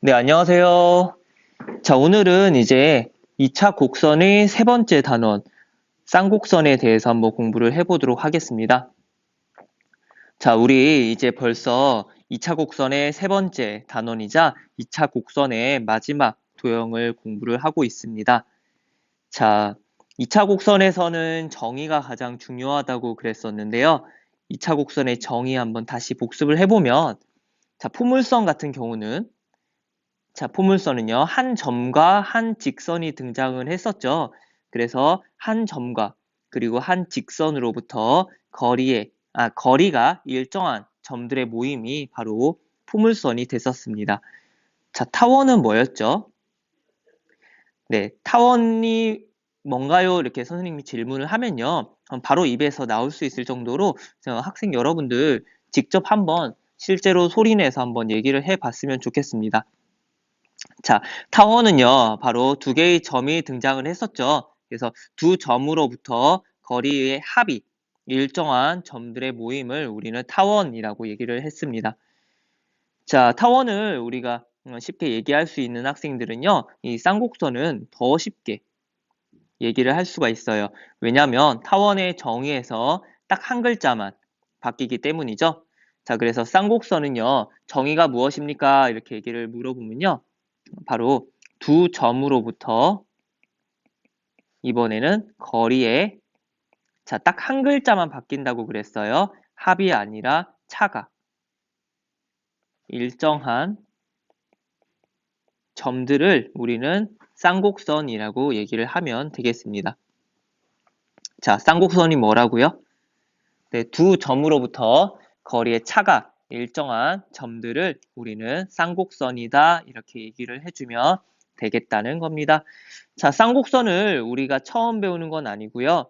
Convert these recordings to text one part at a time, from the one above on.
네, 안녕하세요. 자, 오늘은 이제 2차 곡선의 세 번째 단원, 쌍곡선에 대해서 한번 공부를 해보도록 하겠습니다. 자, 우리 이제 벌써 2차 곡선의 세 번째 단원이자 2차 곡선의 마지막 도형을 공부를 하고 있습니다. 자, 2차 곡선에서는 정의가 가장 중요하다고 그랬었는데요. 2차 곡선의 정의 한번 다시 복습을 해보면, 자, 포물선 같은 경우는 자, 포물선은요, 한 점과 한 직선이 등장을 했었죠. 그래서 한 점과 그리고 한 직선으로부터 거리가 일정한 점들의 모임이 바로 포물선이 됐었습니다. 자, 타원은 뭐였죠? 네, 타원이 뭔가요? 이렇게 선생님이 질문을 하면요. 바로 입에서 나올 수 있을 정도로 학생 여러분들 직접 한번 실제로 소리내서 한번 얘기를 해봤으면 좋겠습니다. 자, 타원은요, 바로 두 개의 점이 등장을 했었죠. 그래서 두 점으로부터 거리의 합이 일정한 점들의 모임을 우리는 타원이라고 얘기를 했습니다. 자, 타원을 우리가 쉽게 얘기할 수 있는 학생들은요, 이 쌍곡선은 더 쉽게 얘기를 할 수가 있어요. 왜냐하면 타원의 정의에서 딱 한 글자만 바뀌기 때문이죠. 자, 그래서 쌍곡선은요, 정의가 무엇입니까? 이렇게 얘기를 물어보면요. 바로 두 점으로부터 이번에는 거리에 딱 한 글자만 바뀐다고 그랬어요. 합이 아니라 차가 일정한 점들을 우리는 쌍곡선이라고 얘기를 하면 되겠습니다. 자, 쌍곡선이 뭐라고요? 네, 두 점으로부터 거리의 차가 일정한 점들을 우리는 쌍곡선이다 이렇게 얘기를 해주면 되겠다는 겁니다. 자, 쌍곡선을 우리가 처음 배우는 건 아니고요.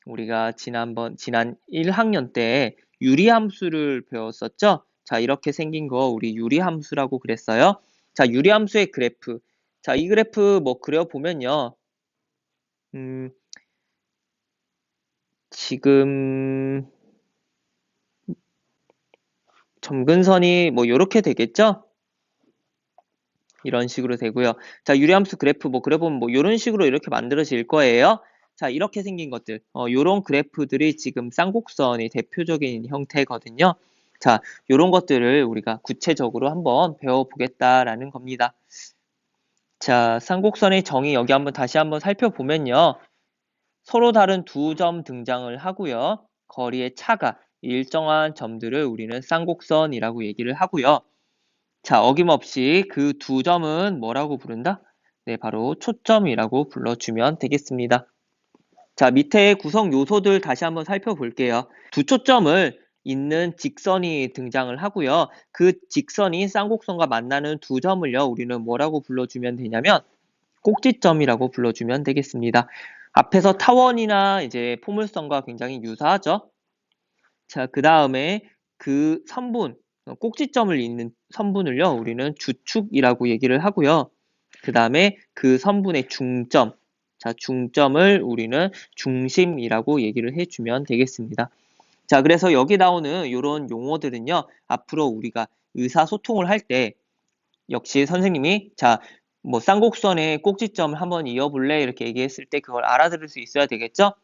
우리가 지난 1학년 때 유리함수를 배웠었죠? 자, 이렇게 생긴 거 우리 유리함수라고 그랬어요. 자, 유리함수의 그래프. 자, 이 그래프 뭐 그려보면요. 지금 점근선이 뭐 요렇게 되겠죠? 이런 식으로 되고요. 자, 유리함수 그래프 뭐 그려보면 뭐 이런 식으로 이렇게 만들어질 거예요. 자, 이렇게 생긴 것들, 요런 그래프들이 지금 쌍곡선의 대표적인 형태거든요. 자, 요런 것들을 우리가 구체적으로 한번 배워보겠다라는 겁니다. 자, 쌍곡선의 정의 여기 한번 다시 한번 살펴보면요. 서로 다른 두 점 등장을 하고요. 거리의 차가 일정한 점들을 우리는 쌍곡선이라고 얘기를 하고요. 자, 어김없이 그 두 점은 뭐라고 부른다? 네, 바로 초점이라고 불러주면 되겠습니다. 자, 밑에 구성 요소들 다시 한번 살펴볼게요. 두 초점을 잇는 직선이 등장을 하고요. 그 직선이 쌍곡선과 만나는 두 점을요, 우리는 뭐라고 불러주면 되냐면 꼭지점이라고 불러주면 되겠습니다. 앞에서 타원이나 이제 포물선과 굉장히 유사하죠? 자, 그 다음에 그 선분, 꼭지점을 잇는 선분을요, 우리는 주축이라고 얘기를 하고요. 그 다음에 그 선분의 중점, 자, 중점을 우리는 중심이라고 얘기를 해주면 되겠습니다. 자, 그래서 여기 나오는 이런 용어들은요, 앞으로 우리가 의사소통을 할 때, 역시 선생님이, 자, 뭐, 쌍곡선의 꼭지점을 한번 이어볼래? 이렇게 얘기했을 때 그걸 알아들을 수 있어야 되겠죠?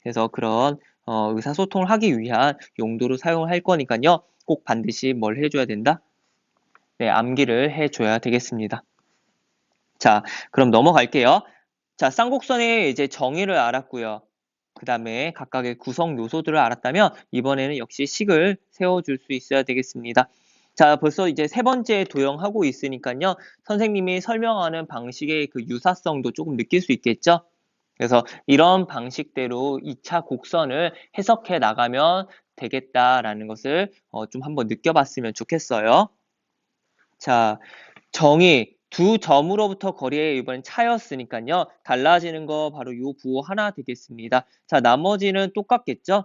그래서 그런 의사소통을 하기 위한 용도로 사용을 할 거니까요. 꼭 반드시 뭘 해줘야 된다? 네, 암기를 해줘야 되겠습니다. 자, 그럼 넘어갈게요. 자, 쌍곡선의 이제 정의를 알았고요. 그 다음에 각각의 구성 요소들을 알았다면 이번에는 역시 식을 세워줄 수 있어야 되겠습니다. 자, 벌써 이제 세 번째 도형하고 있으니까요. 선생님이 설명하는 방식의 그 유사성도 조금 느낄 수 있겠죠? 그래서 이런 방식대로 2차 곡선을 해석해 나가면 되겠다라는 것을 좀 한번 느껴봤으면 좋겠어요. 자, 정의 두 점으로부터 거리의 이번엔 차였으니까요. 달라지는 거 바로 요 부호 하나 되겠습니다. 자, 나머지는 똑같겠죠?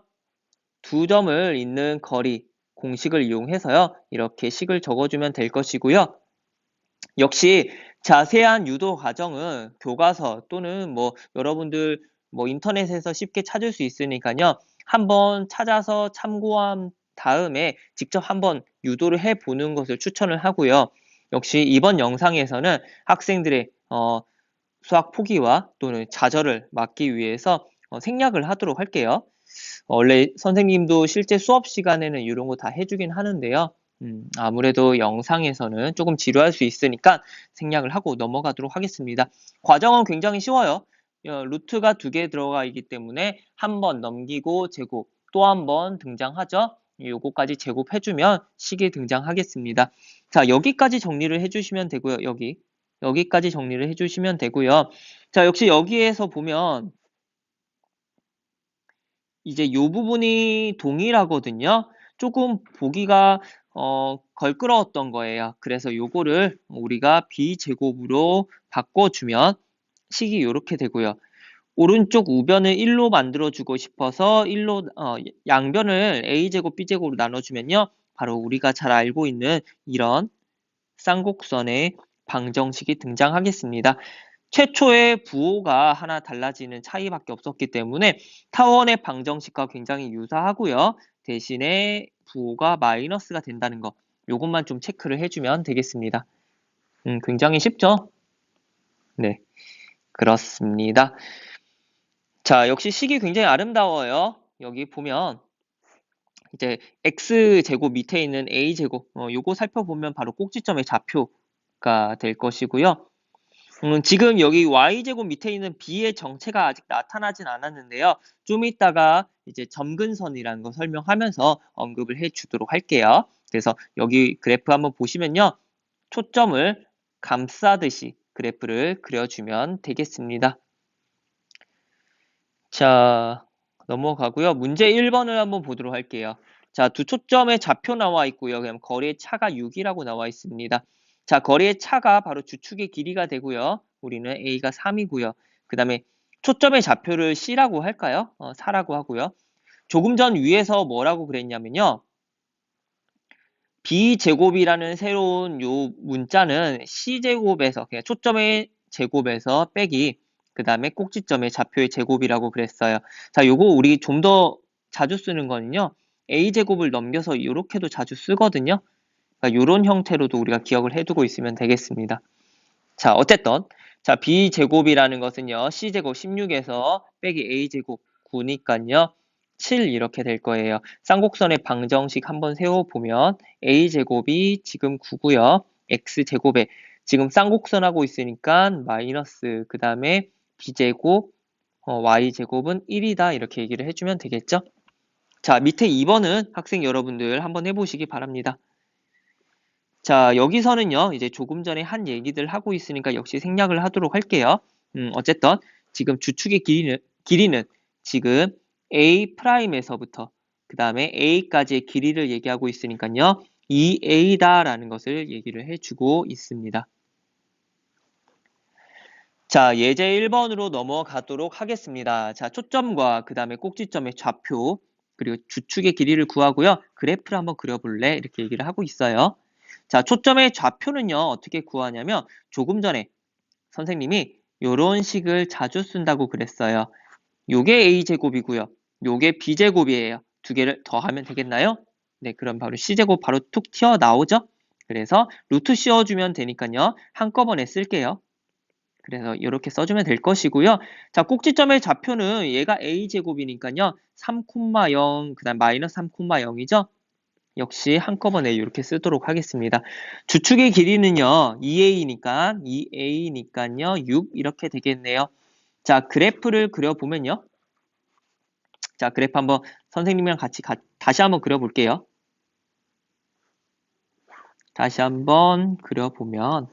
두 점을 잇는 거리 공식을 이용해서요. 이렇게 식을 적어주면 될 것이고요. 역시 자세한 유도 과정은 교과서 또는 뭐 여러분들 뭐 인터넷에서 쉽게 찾을 수 있으니까요. 한번 찾아서 참고한 다음에 직접 한번 유도를 해보는 것을 추천을 하고요. 역시 이번 영상에서는 학생들의 수학 포기와 또는 좌절을 막기 위해서 생략을 하도록 할게요. 원래 선생님도 실제 수업 시간에는 이런 거 다 해주긴 하는데요. 아무래도 영상에서는 조금 지루할 수 있으니까 생략을 하고 넘어가도록 하겠습니다. 과정은 굉장히 쉬워요. 루트가 2개 들어가 있기 때문에 한 번 넘기고 제곱, 또 한 번 등장하죠. 요거까지 제곱해주면 식이 등장하겠습니다. 자, 여기까지 정리를 해주시면 되고요. 여기까지 정리를 해주시면 되고요. 자, 역시 여기에서 보면 이제 요 부분이 동일하거든요. 조금 보기가 걸끄러웠던 거예요. 그래서 요거를 우리가 b제곱으로 바꿔주면 식이 이렇게 되고요. 오른쪽 우변을 1로 만들어주고 싶어서 양변을 a제곱 b제곱으로 나눠주면요. 바로 우리가 잘 알고 있는 이런 쌍곡선의 방정식이 등장하겠습니다. 최초의 부호가 하나 달라지는 차이밖에 없었기 때문에 타원의 방정식과 굉장히 유사하고요. 대신에 부호가 마이너스가 된다는 거, 요것만 좀 체크를 해주면 되겠습니다. 굉장히 쉽죠? 네, 그렇습니다. 자, 역시 식이 굉장히 아름다워요. 여기 보면 이제 x제곱 밑에 있는 a제곱, 요거 살펴보면 바로 꼭지점의 좌표가 될 것이고요. 지금 여기 y제곱 밑에 있는 b의 정체가 아직 나타나진 않았는데요. 좀 이따가 이제 점근선이라는 거 설명하면서 언급을 해 주도록 할게요. 그래서 여기 그래프 한번 보시면요. 초점을 감싸듯이 그래프를 그려주면 되겠습니다. 자, 넘어가고요. 문제 1번을 한번 보도록 할게요. 자, 두 초점의 좌표 나와 있고요. 그냥 거리의 차가 6이라고 나와 있습니다. 자, 거리의 차가 바로 주축의 길이가 되고요. 우리는 A가 3이고요. 그 다음에 초점의 좌표를 C라고 할까요? 4라고 하고요. 조금 전 위에서 뭐라고 그랬냐면요. B제곱이라는 새로운 요 문자는 C제곱에서, 그냥 초점의 제곱에서 빼기, 그 다음에 꼭지점의 좌표의 제곱이라고 그랬어요. 자, 요거 우리 좀 더 자주 쓰는 거는요. A제곱을 넘겨서 이렇게도 자주 쓰거든요. 그러니까 요런 형태로도 우리가 기억을 해두고 있으면 되겠습니다. 자, 어쨌든 자, B제곱이라는 것은요. C제곱 16에서 빼기 A제곱 9니까요. 7 이렇게 될 거예요. 쌍곡선의 방정식 한번 세워보면 A제곱이 지금 9고요. X제곱에 지금 쌍곡선 하고 있으니까 마이너스 그 다음에 B제곱 Y제곱은 1이다 이렇게 얘기를 해주면 되겠죠. 자, 밑에 2번은 학생 여러분들 한번 해보시기 바랍니다. 자, 여기서는요, 이제 조금 전에 한 얘기들 하고 있으니까 역시 생략을 하도록 할게요. 어쨌든, 지금 주축의 길이는 지금 A'에서부터, 그 다음에 A까지의 길이를 얘기하고 있으니까요, 2A다라는 것을 얘기를 해주고 있습니다. 자, 예제 1번으로 넘어가도록 하겠습니다. 자, 초점과 그 다음에 꼭지점의 좌표, 그리고 주축의 길이를 구하고요. 그래프를 한번 그려볼래? 이렇게 얘기를 하고 있어요. 자, 초점의 좌표는요, 어떻게 구하냐면 조금 전에 선생님이 이런 식을 자주 쓴다고 그랬어요. 요게 A제곱이고요. 요게 B제곱이에요. 두 개를 더하면 되겠나요? 네, 그럼 바로 C제곱 바로 툭 튀어나오죠? 그래서 루트 씌워주면 되니까요. 한꺼번에 쓸게요. 그래서 이렇게 써주면 될 것이고요. 자, 꼭지점의 좌표는 얘가 A제곱이니까요. 3,0, 그 다음 마이너스 3,0이죠? 역시 한꺼번에 이렇게 쓰도록 하겠습니다. 주축의 길이는요. 2A니까요. 6 이렇게 되겠네요. 자, 그래프를 그려보면요. 자, 그래프 한번 선생님이랑 같이 다시 한번 그려볼게요. 다시 한번 그려보면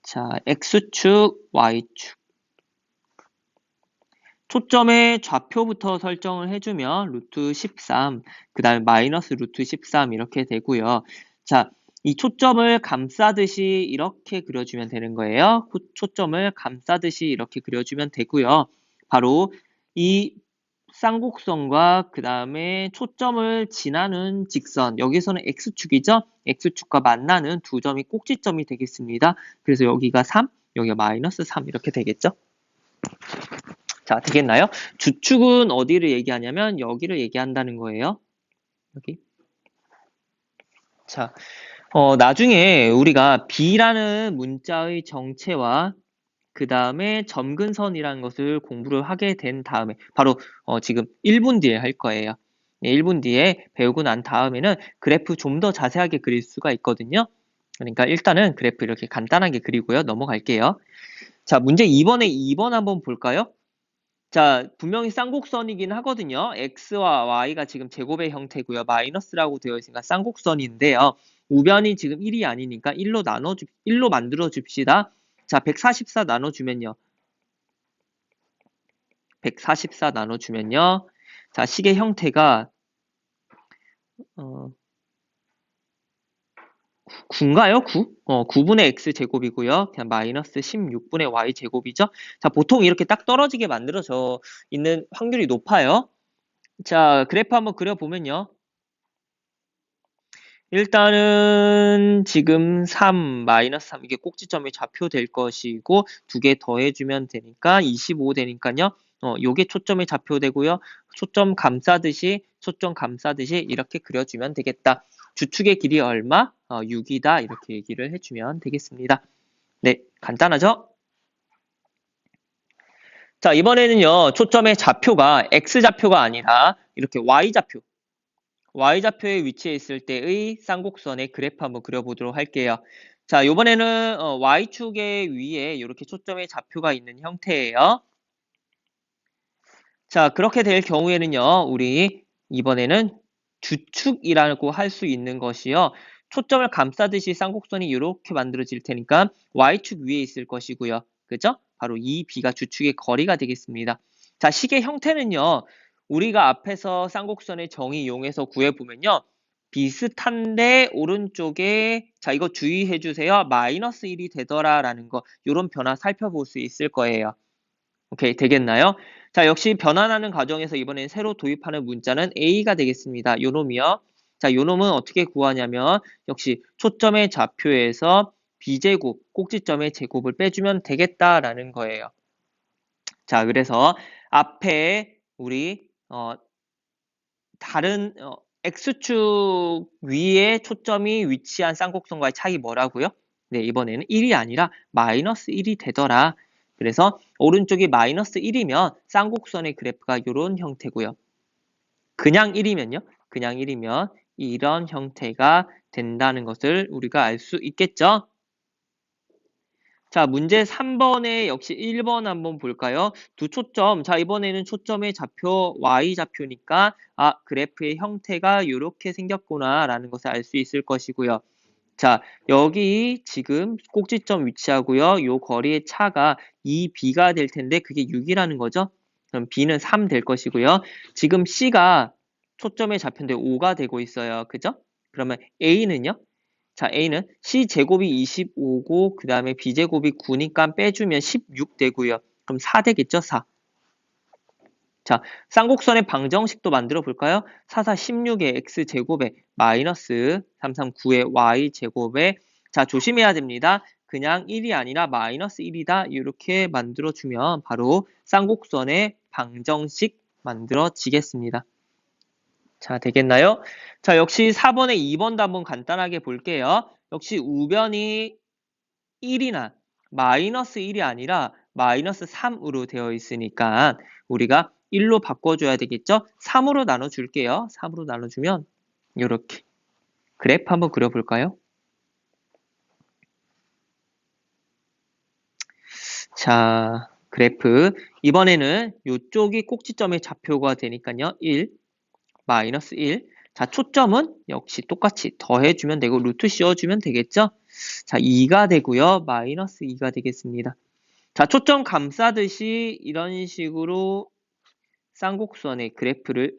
자, X축, Y축 초점의 좌표부터 설정을 해주면 루트 13, 그 다음에 마이너스 루트 13 이렇게 되고요. 자, 이 초점을 감싸듯이 이렇게 그려주면 되는 거예요. 초점을 감싸듯이 이렇게 그려주면 되고요. 바로 이 쌍곡선과 그 다음에 초점을 지나는 직선, 여기서는 X축이죠? X축과 만나는 두 점이 꼭지점이 되겠습니다. 그래서 여기가 3, 여기가 마이너스 3 이렇게 되겠죠? 자, 되겠나요? 주축은 어디를 얘기하냐면 여기를 얘기한다는 거예요. 여기. 자, 나중에 우리가 B라는 문자의 정체와 그 다음에 점근선이라는 것을 공부를 하게 된 다음에 바로 지금 1분 뒤에 할 거예요. 네, 1분 뒤에 배우고 난 다음에는 그래프 좀 더 자세하게 그릴 수가 있거든요. 그러니까 일단은 그래프 이렇게 간단하게 그리고요. 넘어갈게요. 자, 문제 2번에 2번 한번 볼까요? 자, 분명히 쌍곡선이긴 하거든요. x와 y가 지금 제곱의 형태고요. 마이너스라고 되어 있으니까 쌍곡선인데요. 우변이 지금 1이 아니니까 1로 만들어 줍시다. 자, 144 나눠주면요. 144 나눠주면요. 자, 식의 형태가 9인가요? 9? 9분의 x제곱이고요. 그냥 마이너스 16분의 y제곱이죠. 자, 보통 이렇게 딱 떨어지게 만들어져 있는 확률이 높아요. 자, 그래프 한번 그려보면요. 일단은 지금 3, 마이너스 3 이게 꼭지점의 좌표 될 것이고 두 개 더해주면 되니까 25 되니까요. 요게 초점의 좌표 되고요. 초점 감싸듯이 이렇게 그려주면 되겠다. 주축의 길이 얼마? 6이다. 이렇게 얘기를 해주면 되겠습니다. 네, 간단하죠? 자, 이번에는요. 초점의 좌표가 X좌표가 아니라 이렇게 Y좌표에 위치해 있을 때의 쌍곡선의 그래프 한번 그려보도록 할게요. 자, 이번에는 Y축의 위에 이렇게 초점의 좌표가 있는 형태예요. 자, 그렇게 될 경우에는요, 우리 이번에는 주축이라고 할 수 있는 것이요. 초점을 감싸듯이 쌍곡선이 이렇게 만들어질 테니까 Y축 위에 있을 것이고요. 그죠? 바로 이 B가 주축의 거리가 되겠습니다. 자, 식의 형태는요, 우리가 앞에서 쌍곡선의 정의 이용해서 구해보면요. 비슷한데 오른쪽에 자 이거 주의해 주세요. 마이너스 1이 되더라라는 거 이런 변화 살펴볼 수 있을 거예요. 오케이 되겠나요? 자 역시 변환하는 과정에서 이번엔 새로 도입하는 문자는 A가 되겠습니다. 요놈이요. 자 요놈은 어떻게 구하냐면 역시 초점의 좌표에서 B제곱, 꼭지점의 제곱을 빼주면 되겠다라는 거예요. 자 그래서 앞에 우리 다른 X축 위에 초점이 위치한 쌍곡선과의 차이 뭐라고요? 네, 이번에는 1이 아니라 마이너스 1이 되더라. 그래서 오른쪽이 마이너스 1이면 쌍곡선의 그래프가 이런 형태고요. 그냥 1이면요. 그냥 1이면 이런 형태가 된다는 것을 우리가 알 수 있겠죠? 자, 문제 3번에 역시 1번 한번 볼까요? 두 초점. 자, 이번에는 초점의 좌표 Y좌표니까 그래프의 형태가 이렇게 생겼구나 라는 것을 알 수 있을 것이고요. 자, 여기 지금 꼭지점 위치하고요. 요 거리의 차가 2B가 될 텐데 그게 6이라는 거죠. 그럼 B는 3 될 것이고요. 지금 C가 초점의 좌표인데 5가 되고 있어요. 그죠? 그러면 A는요? 자, A는 C제곱이 25고 그 다음에 B제곱이 9니까 빼주면 16 되고요. 그럼 4 되겠죠? 4. 자, 쌍곡선의 방정식도 만들어 볼까요? 4, 4, 16의 X제곱에 마이너스 3, 3, 9의 Y제곱에 자, 조심해야 됩니다. 그냥 1이 아니라 마이너스 1이다. 이렇게 만들어주면 바로 쌍곡선의 방정식 만들어지겠습니다. 자, 되겠나요? 자, 역시 4번에 2번도 한번 간단하게 볼게요. 역시 우변이 1이나 마이너스 1이 아니라 마이너스 3으로 되어 있으니까 우리가 1로 바꿔줘야 되겠죠? 3으로 나눠줄게요. 3으로 나눠주면 이렇게 그래프 한번 그려볼까요? 자, 그래프 이번에는 이쪽이 꼭지점의 좌표가 되니까요. 1, 마이너스 1. 자, 초점은 역시 똑같이 더해주면 되고 루트 씌워주면 되겠죠? 자, 2가 되고요. 마이너스 2가 되겠습니다. 자, 초점 감싸듯이 이런 식으로 쌍곡선의 그래프를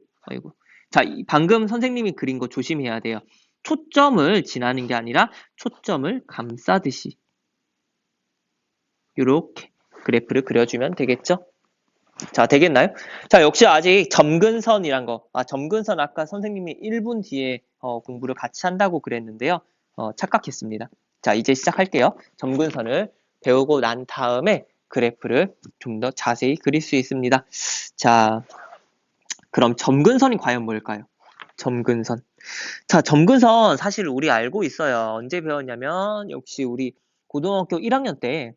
자, 방금 선생님이 그린 거 조심해야 돼요. 초점을 지나는 게 아니라 초점을 감싸듯이 이렇게 그래프를 그려주면 되겠죠? 자, 되겠나요? 자, 역시 아직 점근선이란 거. 점근선 아까 선생님이 1분 뒤에 공부를 같이 한다고 그랬는데요. 착각했습니다. 자, 이제 시작할게요. 점근선을 배우고 난 다음에 그래프를 좀 더 자세히 그릴 수 있습니다. 자, 그럼 점근선이 과연 뭘까요? 점근선. 자, 점근선 사실 우리 알고 있어요. 언제 배웠냐면 역시 우리 고등학교 1학년 때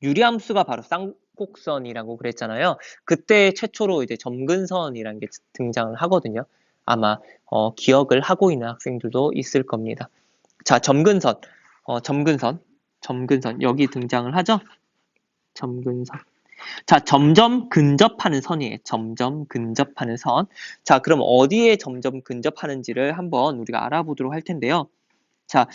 유리함수가 바로 쌍곡선이라고 그랬잖아요. 그때 최초로 이제 점근선이라는 게 등장을 하거든요. 아마 기억을 하고 있는 학생들도 있을 겁니다. 자, 점근선. 점근선 여기 등장을 하죠. 점근선. 자, 점점 근접하는 선이에요. 점점 근접하는 선. 자, 그럼 어디에 점점 근접하는지를 한번 우리가 알아보도록 할 텐데요. 자,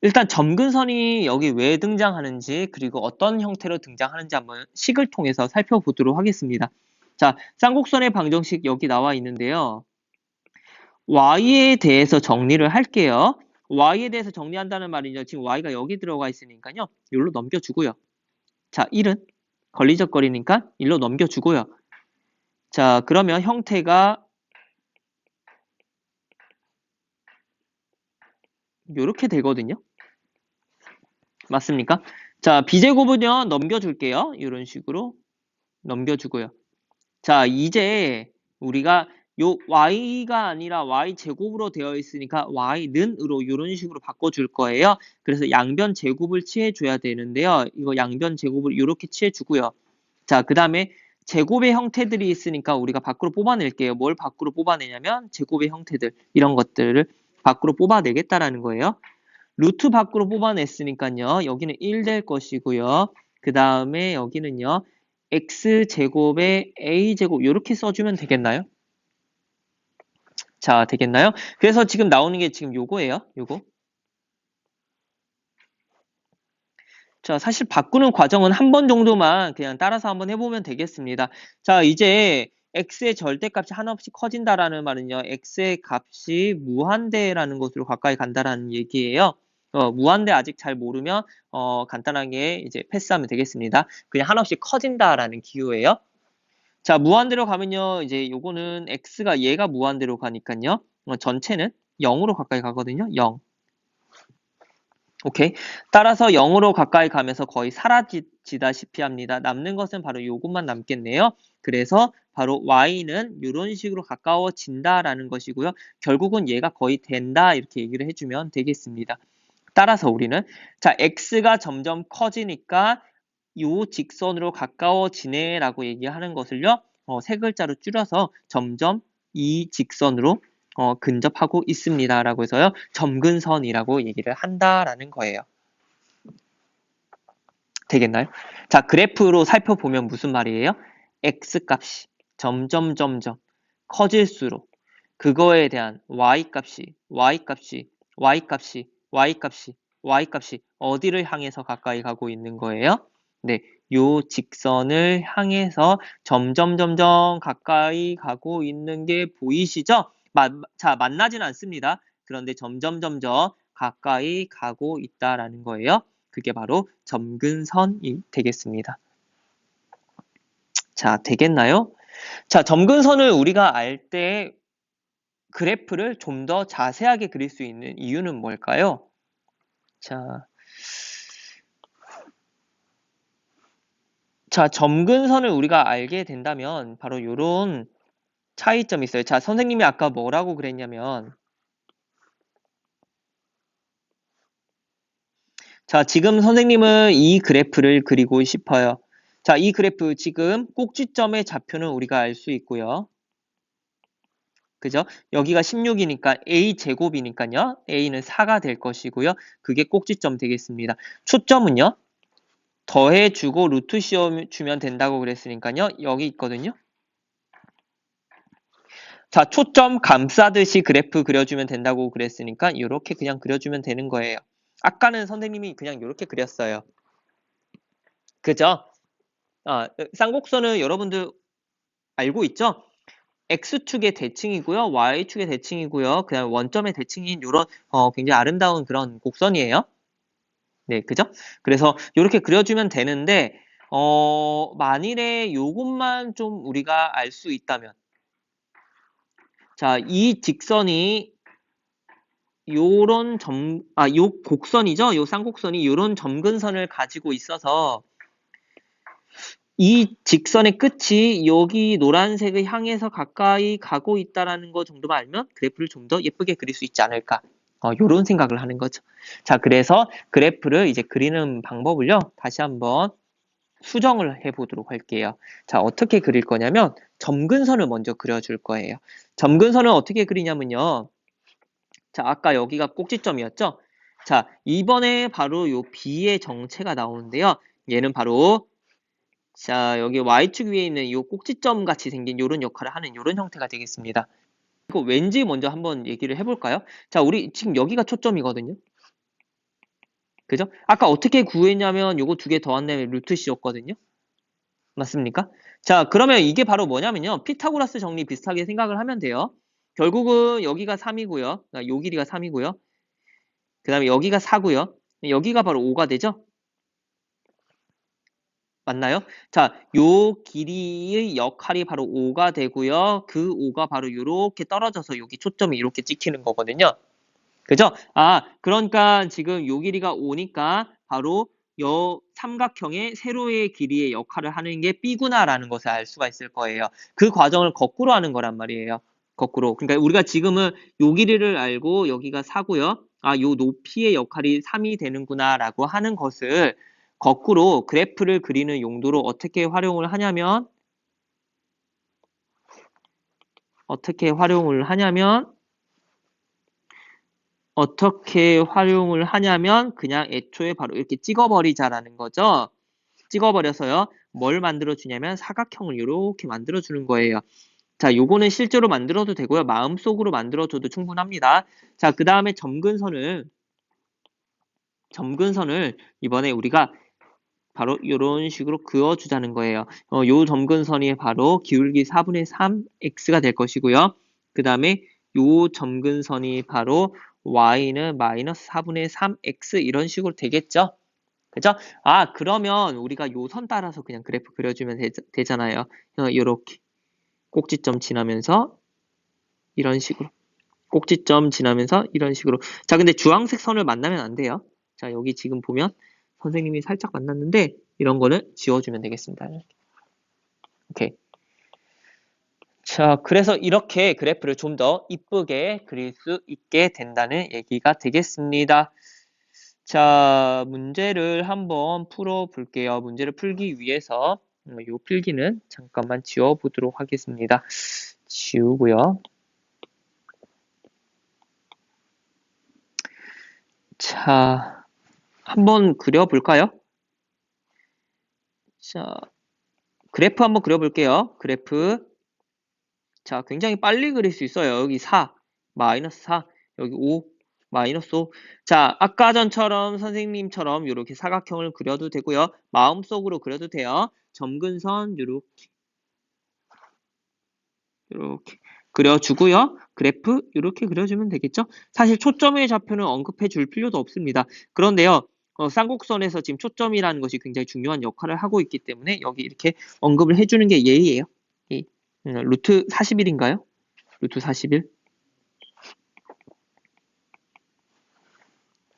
일단 점근선이 여기 왜 등장하는지 그리고 어떤 형태로 등장하는지 한번 식을 통해서 살펴보도록 하겠습니다. 자, 쌍곡선의 방정식 여기 나와 있는데요. y에 대해서 정리를 할게요. y에 대해서 정리한다는 말이죠. 지금 y가 여기 들어가 있으니까요. 여기로 넘겨주고요. 자, 1은 걸리적거리니까 1로 넘겨주고요. 자, 그러면 형태가 이렇게 되거든요. 맞습니까? 자, b제곱은요, 넘겨줄게요. 이런 식으로 넘겨주고요. 자, 이제 우리가 요 y가 아니라 y제곱으로 되어 있으니까 y는으로 이런 식으로 바꿔줄 거예요. 그래서 양변 제곱을 취해줘야 되는데요. 이거 양변 제곱을 이렇게 취해주고요. 자, 그 다음에 제곱의 형태들이 있으니까 우리가 밖으로 뽑아낼게요. 뭘 밖으로 뽑아내냐면 제곱의 형태들, 이런 것들을 밖으로 뽑아내겠다라는 거예요. 루트 밖으로 뽑아냈으니까요. 여기는 1 될 것이고요. 그 다음에 여기는요. x제곱에 a제곱 이렇게 써주면 되겠나요? 자, 되겠나요? 그래서 지금 나오는 게 지금 요거예요. 요거. 자, 사실 바꾸는 과정은 한 번 정도만 그냥 따라서 한번 해보면 되겠습니다. 자, 이제 x의 절대값이 하나없이 커진다라는 말은요. x의 값이 무한대라는 것으로 가까이 간다라는 얘기예요. 무한대 아직 잘 모르면 간단하게 이제 패스하면 되겠습니다. 그냥 한없이 커진다라는 기호예요. 자, 무한대로 가면요. 이제 요거는 x가 얘가 무한대로 가니까요. 전체는 0으로 가까이 가거든요. 0. 오케이. 따라서 0으로 가까이 가면서 거의 사라지다시피 합니다. 남는 것은 바로 요것만 남겠네요. 그래서 바로 y는 이런 식으로 가까워진다라는 것이고요. 결국은 얘가 거의 된다 이렇게 얘기를 해주면 되겠습니다. 따라서 우리는 자 x가 점점 커지니까 요 직선으로 가까워지네 라고 얘기하는 것을요. 세 글자로 줄여서 점점 이 직선으로 근접하고 있습니다. 라고 해서요. 점근선이라고 얘기를 한다라는 거예요. 되겠나요? 자, 그래프로 살펴보면 무슨 말이에요? x값이 점점 커질수록 그거에 대한 y값이 어디를 향해서 가까이 가고 있는 거예요? 네, 요 직선을 향해서 점점 가까이 가고 있는 게 보이시죠? 자, 만나진 않습니다. 그런데 점점 가까이 가고 있다라는 거예요. 그게 바로 점근선이 되겠습니다. 자, 되겠나요? 자, 점근선을 우리가 알 때 그래프를 좀 더 자세하게 그릴 수 있는 이유는 뭘까요? 자, 점근선을 우리가 알게 된다면 바로 이런 차이점이 있어요. 자, 선생님이 아까 뭐라고 그랬냐면 자, 지금 선생님은 이 그래프를 그리고 싶어요. 자, 이 그래프 지금 꼭지점의 좌표는 우리가 알 수 있고요. 그죠? 여기가 16이니까 a제곱이니까요. a는 4가 될 것이고요. 그게 꼭지점 되겠습니다. 초점은요. 더해주고 루트 씌워주면 된다고 그랬으니까요. 여기 있거든요. 자, 초점 감싸듯이 그래프 그려주면 된다고 그랬으니까 이렇게 그냥 그려주면 되는 거예요. 아까는 선생님이 그냥 이렇게 그렸어요. 그죠? 쌍곡선은 여러분들 알고 있죠? X축의 대칭이고요. Y축의 대칭이고요. 그다음 원점의 대칭인 이런 굉장히 아름다운 그런 곡선이에요. 네, 그죠? 그래서 이렇게 그려주면 되는데 만일에 요것만 좀 우리가 알 수 있다면 자, 이 직선이 요런 요 곡선이죠? 요 쌍곡선이 요런 점근선을 가지고 있어서 이 직선의 끝이 여기 노란색을 향해서 가까이 가고 있다라는 거 정도만 알면 그래프를 좀 더 예쁘게 그릴 수 있지 않을까. 요런 생각을 하는 거죠. 자, 그래서 그래프를 이제 그리는 방법을요. 다시 한번 수정을 해보도록 할게요. 자, 어떻게 그릴 거냐면 점근선을 먼저 그려줄 거예요. 점근선을 어떻게 그리냐면요. 자, 아까 여기가 꼭지점이었죠? 자, 이번에 바로 요 B의 정체가 나오는데요. 얘는 바로 자, 여기 Y축 위에 있는 이 꼭지점 같이 생긴 이런 역할을 하는 이런 형태가 되겠습니다. 이거 왠지 먼저 한번 얘기를 해볼까요? 자, 우리 지금 여기가 초점이거든요. 그죠? 아까 어떻게 구했냐면 요거 두 개 더한 다음에 루트 C였거든요. 맞습니까? 자, 그러면 이게 바로 뭐냐면요. 피타고라스 정리 비슷하게 생각을 하면 돼요. 결국은 여기가 3이고요. 요 길이가 3이고요. 그 다음에 여기가 4고요. 여기가 바로 5가 되죠? 맞나요? 자, 요 길이의 역할이 바로 5가 되고요. 그 5가 바로 이렇게 떨어져서 여기 초점이 이렇게 찍히는 거거든요. 그죠? 아, 그러니까 지금 요 길이가 5니까 바로 요 삼각형의 세로의 길이의 역할을 하는 게 B구나라는 것을 알 수가 있을 거예요. 그 과정을 거꾸로 하는 거란 말이에요. 거꾸로. 그러니까 우리가 지금은 요 길이를 알고 여기가 4고요. 아, 요 높이의 역할이 3이 되는구나라고 하는 것을 거꾸로 그래프를 그리는 용도로 어떻게 활용을 하냐면 어떻게 활용을 하냐면 그냥 애초에 바로 이렇게 찍어버리자라는 거죠. 찍어버려서요. 뭘 만들어주냐면 사각형을 이렇게 만들어주는 거예요. 자, 요거는 실제로 만들어도 되고요. 마음속으로 만들어줘도 충분합니다. 자, 그 다음에 점근선을 이번에 우리가 바로 이런 식으로 그어주자는 거예요. 요 점근선이 바로 기울기 4분의 3x가 될 것이고요. 그 다음에 요 점근선이 바로 y는 마이너스 4분의 3x 이런 식으로 되겠죠? 그죠? 아, 그러면 우리가 요 선 따라서 그냥 그래프 그려주면 되잖아요. 요렇게 꼭지점 지나면서 이런 식으로 꼭지점 지나면서 이런 식으로 자, 근데 주황색 선을 만나면 안 돼요. 자, 여기 지금 보면 선생님이 살짝 만났는데 이런 거는 지워주면 되겠습니다. 오케이. 자, 그래서 이렇게 그래프를 좀 더 이쁘게 그릴 수 있게 된다는 얘기가 되겠습니다. 자, 문제를 한번 풀어 볼게요. 문제를 풀기 위해서 이 필기는 잠깐만 지워보도록 하겠습니다. 지우고요. 자, 한번 그려볼까요? 자, 그래프 한번 그려볼게요. 그래프. 자, 굉장히 빨리 그릴 수 있어요. 여기 4, 마이너스 4, 여기 5, 마이너스 5. 자, 아까 전처럼 선생님처럼 이렇게 사각형을 그려도 되고요. 마음속으로 그려도 돼요. 점근선 이렇게 그려주고요. 그래프 이렇게 그려주면 되겠죠? 사실 초점의 좌표는 언급해 줄 필요도 없습니다. 그런데요. 쌍곡선에서 지금 초점이라는 것이 굉장히 중요한 역할을 하고 있기 때문에 여기 이렇게 언급을 해주는 게 예의예요. 루트 41인가요? 루트 41.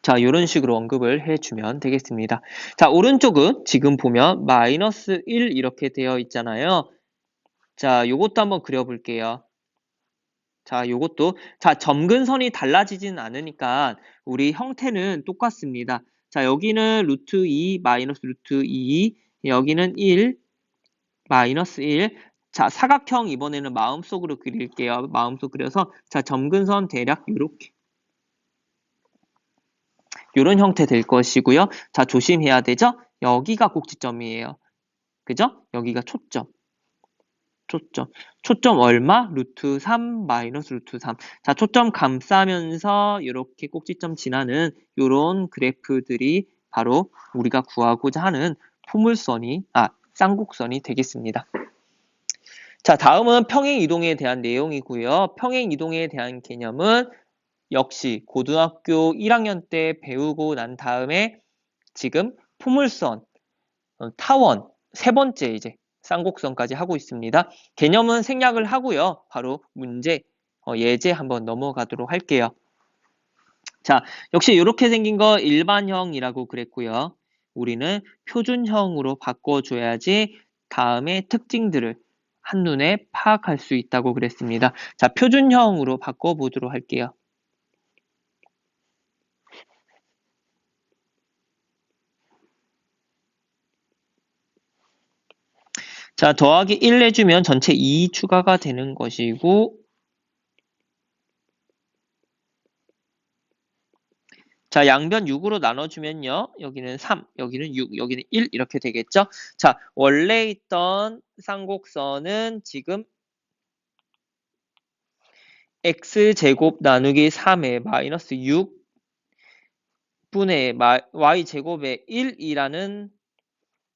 자, 이런 식으로 언급을 해주면 되겠습니다. 자, 오른쪽은 지금 보면 마이너스 1 이렇게 되어 있잖아요. 자, 요것도 한번 그려볼게요. 자, 요것도 자, 점근선이 달라지진 않으니까 우리 형태는 똑같습니다. 자, 여기는 루트 2 마이너스 루트 2 여기는 1 마이너스 1 자, 사각형 이번에는 마음속으로 그릴게요. 마음속 그려서 자, 점근선 대략 요렇게 요런 형태 될 것이고요. 자, 조심해야 되죠? 여기가 꼭지점이에요. 그죠? 여기가 초점. 초점 얼마? 루트 3 마이너스 루트 3. 자, 초점 감싸면서 이렇게 꼭지점 지나는 이런 그래프들이 바로 우리가 구하고자 하는 쌍곡선이 되겠습니다. 자, 다음은 평행이동에 대한 내용이고요. 평행이동에 대한 개념은 역시 고등학교 1학년 때 배우고 난 다음에 지금 포물선, 타원, 세 번째 이제 쌍곡선까지 하고 있습니다. 개념은 생략을 하고요. 바로 문제, 예제 한번 넘어가도록 할게요. 자, 역시 이렇게 생긴 거 일반형이라고 그랬고요. 우리는 표준형으로 바꿔줘야지 다음에 특징들을 한눈에 파악할 수 있다고 그랬습니다. 자, 표준형으로 바꿔보도록 할게요. 자, 더하기 1 내주면 전체 2 추가가 되는 것이고, 자, 양변 6으로 나눠주면요. 여기는 3, 여기는 6, 여기는 1 이렇게 되겠죠? 자, 원래 있던 쌍곡선은 지금 x제곱 나누기 3에 마이너스 6분의 y제곱의 1이라는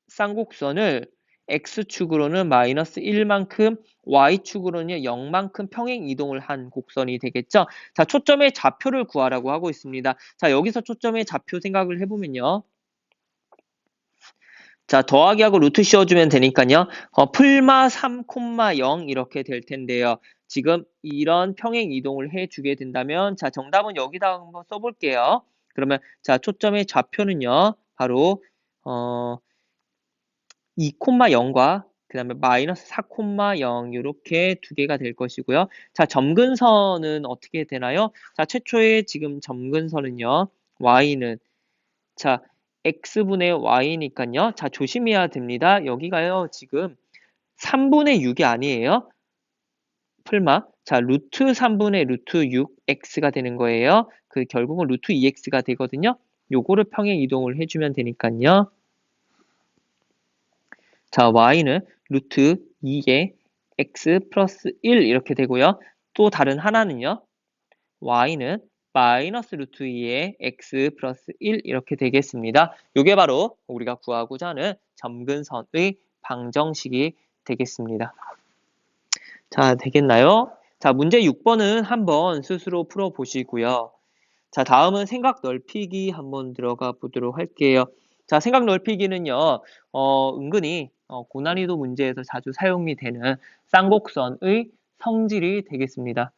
쌍곡선을 x축으로는 마이너스 1만큼, y축으로는 0만큼 평행 이동을 한 곡선이 되겠죠? 자, 초점의 좌표를 구하라고 하고 있습니다. 자, 여기서 초점의 좌표 생각을 해보면요. 자, 더하기하고 루트 씌워주면 되니까요. 풀마 3,0 이렇게 될 텐데요. 지금 이런 평행 이동을 해주게 된다면, 자, 정답은 여기다 한번 써볼게요. 그러면, 자, 초점의 좌표는요. 바로 2,0과 그 다음에 마이너스 4,0 이렇게 두 개가 될 것이고요. 자, 점근선은 어떻게 되나요? 자, 최초의 지금 점근선은요. y는 자, x분의 y니까요. 자, 조심해야 됩니다. 여기가요. 지금 3분의 6이 아니에요. 풀마. 자, 루트 3분의 루트 6x가 되는 거예요. 그 결국은 루트 2x가 되거든요. 요거를 평행 이동을 해주면 되니까요. 자, y는 루트 2의 x 플러스 1 이렇게 되고요. 또 다른 하나는요. y는 마이너스 루트 2의 x 플러스 1 이렇게 되겠습니다. 이게 바로 우리가 구하고자 하는 점근선의 방정식이 되겠습니다. 자, 되겠나요? 자, 문제 6번은 한번 스스로 풀어보시고요. 자, 다음은 생각 넓히기 한번 들어가 보도록 할게요. 자, 생각 넓히기는요, 은근히 고난이도 문제에서 자주 사용이 되는 쌍곡선의 성질이 되겠습니다.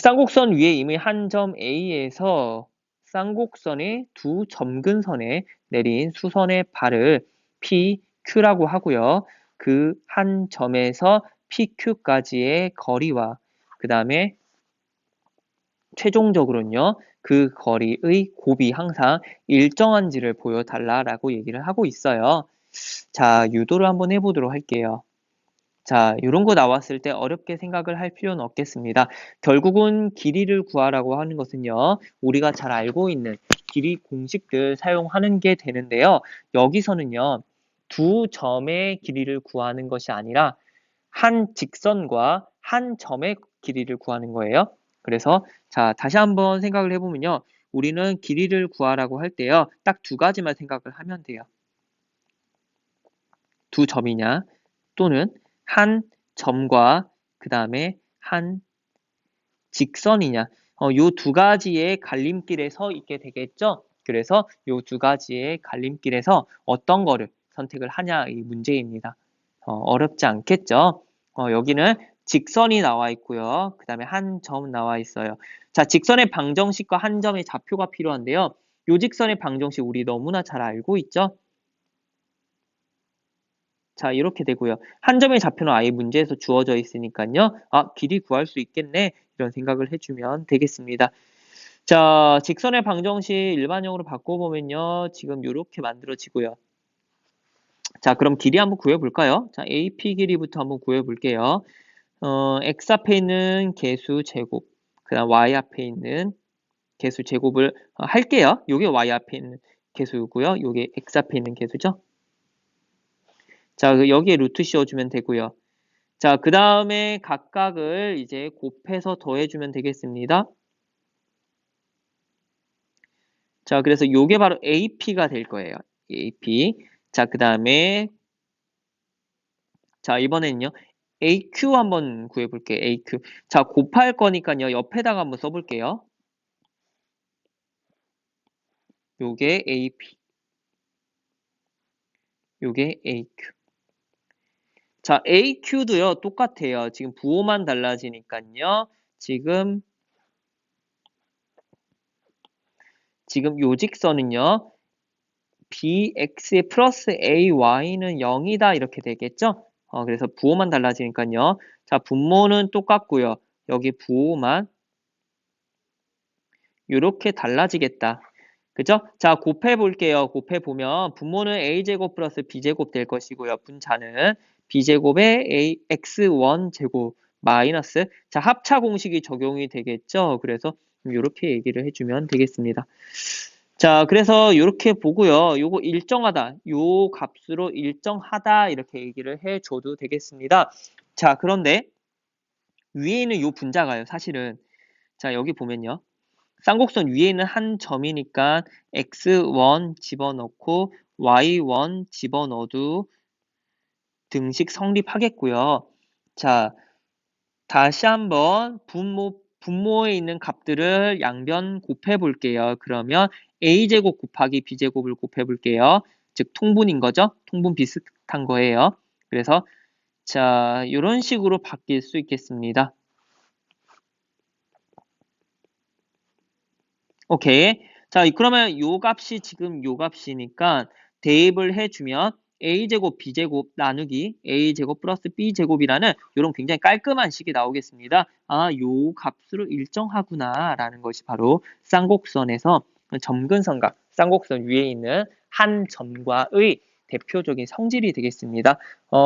쌍곡선 위에 이미 한 점 A에서 쌍곡선의 두 점근선에 내린 수선의 발을 PQ라고 하고요. 그 한 점에서 PQ까지의 거리와 그 다음에 최종적으로는요. 그 거리의 곱이 항상 일정한지를 보여달라라고 얘기를 하고 있어요. 자, 유도를 한번 해보도록 할게요. 자, 이런 거 나왔을 때 어렵게 생각을 할 필요는 없겠습니다. 결국은 길이를 구하라고 하는 것은요. 우리가 잘 알고 있는 길이 공식들 사용하는 게 되는데요. 여기서는요. 두 점의 길이를 구하는 것이 아니라 한 직선과 한 점의 길이를 구하는 거예요. 그래서 자, 다시 한번 생각을 해보면요. 우리는 길이를 구하라고 할 때요. 딱 두 가지만 생각을 하면 돼요. 두 점이냐 또는 한 점과 그 다음에 한 직선이냐 요 두 가지의 갈림길에 서 있게 되겠죠. 그래서 요 두 가지의 갈림길에서 어떤 거를 선택을 하냐 이 문제입니다. 어렵지 않겠죠. 여기는 직선이 나와 있고요. 그 다음에 한 점 나와 있어요. 자, 직선의 방정식과 한 점의 좌표가 필요한데요. 요 직선의 방정식 우리 너무나 잘 알고 있죠. 자, 이렇게 되고요. 한 점의 좌표는 아예 문제에서 주어져 있으니까요. 아, 길이 구할 수 있겠네. 이런 생각을 해주면 되겠습니다. 자, 직선의 방정식 일반형으로 바꿔보면요. 지금 이렇게 만들어지고요. 자, 그럼 길이 한번 구해볼까요? 자, AP 길이부터 한번 구해볼게요. X 앞에 있는 개수 제곱, 그 다음 Y 앞에 있는 개수 제곱을 할게요. 요게 Y 앞에 있는 개수고요. 요게 X 앞에 있는 개수죠. 자, 여기에 루트 씌워주면 되고요. 자, 그 다음에 각각을 이제 곱해서 더해주면 되겠습니다. 자, 그래서 요게 바로 AP가 될 거예요. AP. 자, 그 다음에 자, 이번에는요. AQ 한번 구해볼게요. AQ. 자, 곱할 거니까요. 옆에다가 한번 써볼게요. 요게 AP. 요게 AQ. 자, AQ도요. 똑같아요. 지금 부호만 달라지니까요. 지금 요 직선은요. bx에 플러스 ay는 0이다 이렇게 되겠죠? 그래서 부호만 달라지니까요. 자, 분모는 똑같고요. 여기 부호만 이렇게 달라지겠다. 그죠? 자, 곱해 볼게요. 곱해 보면 분모는 a제곱 플러스 b제곱 될 것이고요. 분자는 b제곱에 x1 제곱 마이너스, 자, 합차 공식이 적용이 되겠죠? 그래서 이렇게 얘기를 해주면 되겠습니다. 자, 그래서 이렇게 보고요. 요거 일정하다. 요 값으로 일정하다. 이렇게 얘기를 해줘도 되겠습니다. 자, 그런데 위에 있는 요 분자가요. 사실은. 자, 여기 보면요. 쌍곡선 위에 있는 한 점이니까 x1 집어넣고 y1 집어넣어도 등식 성립하겠고요. 자, 다시 한번 분모에 있는 값들을 양변 곱해 볼게요. 그러면 a제곱 곱하기 b제곱을 곱해 볼게요. 즉 통분인 거죠. 통분 비슷한 거예요. 그래서 자, 이런 식으로 바뀔 수 있겠습니다. 오케이. 자, 그러면 요 값이 지금 요 값이니까 대입을 해주면 a제곱 b제곱 나누기 a제곱 플러스 b제곱이라는 이런 굉장히 깔끔한 식이 나오겠습니다. 아, 요 값으로 일정하구나 라는 것이 바로 쌍곡선에서 점근선각, 쌍곡선 위에 있는 한 점과의 대표적인 성질이 되겠습니다.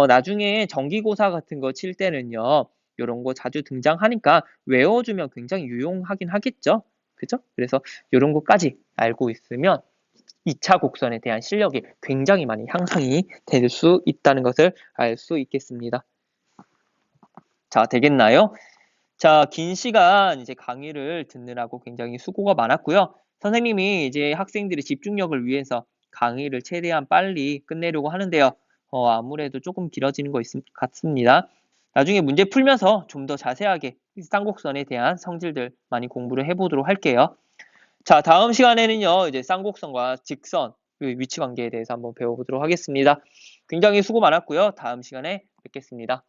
나중에 정기고사 같은 거 칠 때는요. 이런 거 자주 등장하니까 외워주면 굉장히 유용하긴 하겠죠. 그죠? 그래서 이런 것까지 알고 있으면 2차 곡선에 대한 실력이 굉장히 많이 향상이 될 수 있다는 것을 알 수 있겠습니다. 자, 되겠나요? 자, 긴 시간 이제 강의를 듣느라고 굉장히 수고가 많았고요. 선생님이 이제 학생들의 집중력을 위해서 강의를 최대한 빨리 끝내려고 하는데요. 아무래도 조금 길어지는 것 같습니다. 나중에 문제 풀면서 좀 더 자세하게 쌍곡선에 대한 성질들 많이 공부를 해보도록 할게요. 자, 다음 시간에는요, 이제 쌍곡선과 직선, 위치 관계에 대해서 한번 배워보도록 하겠습니다. 굉장히 수고 많았고요. 다음 시간에 뵙겠습니다.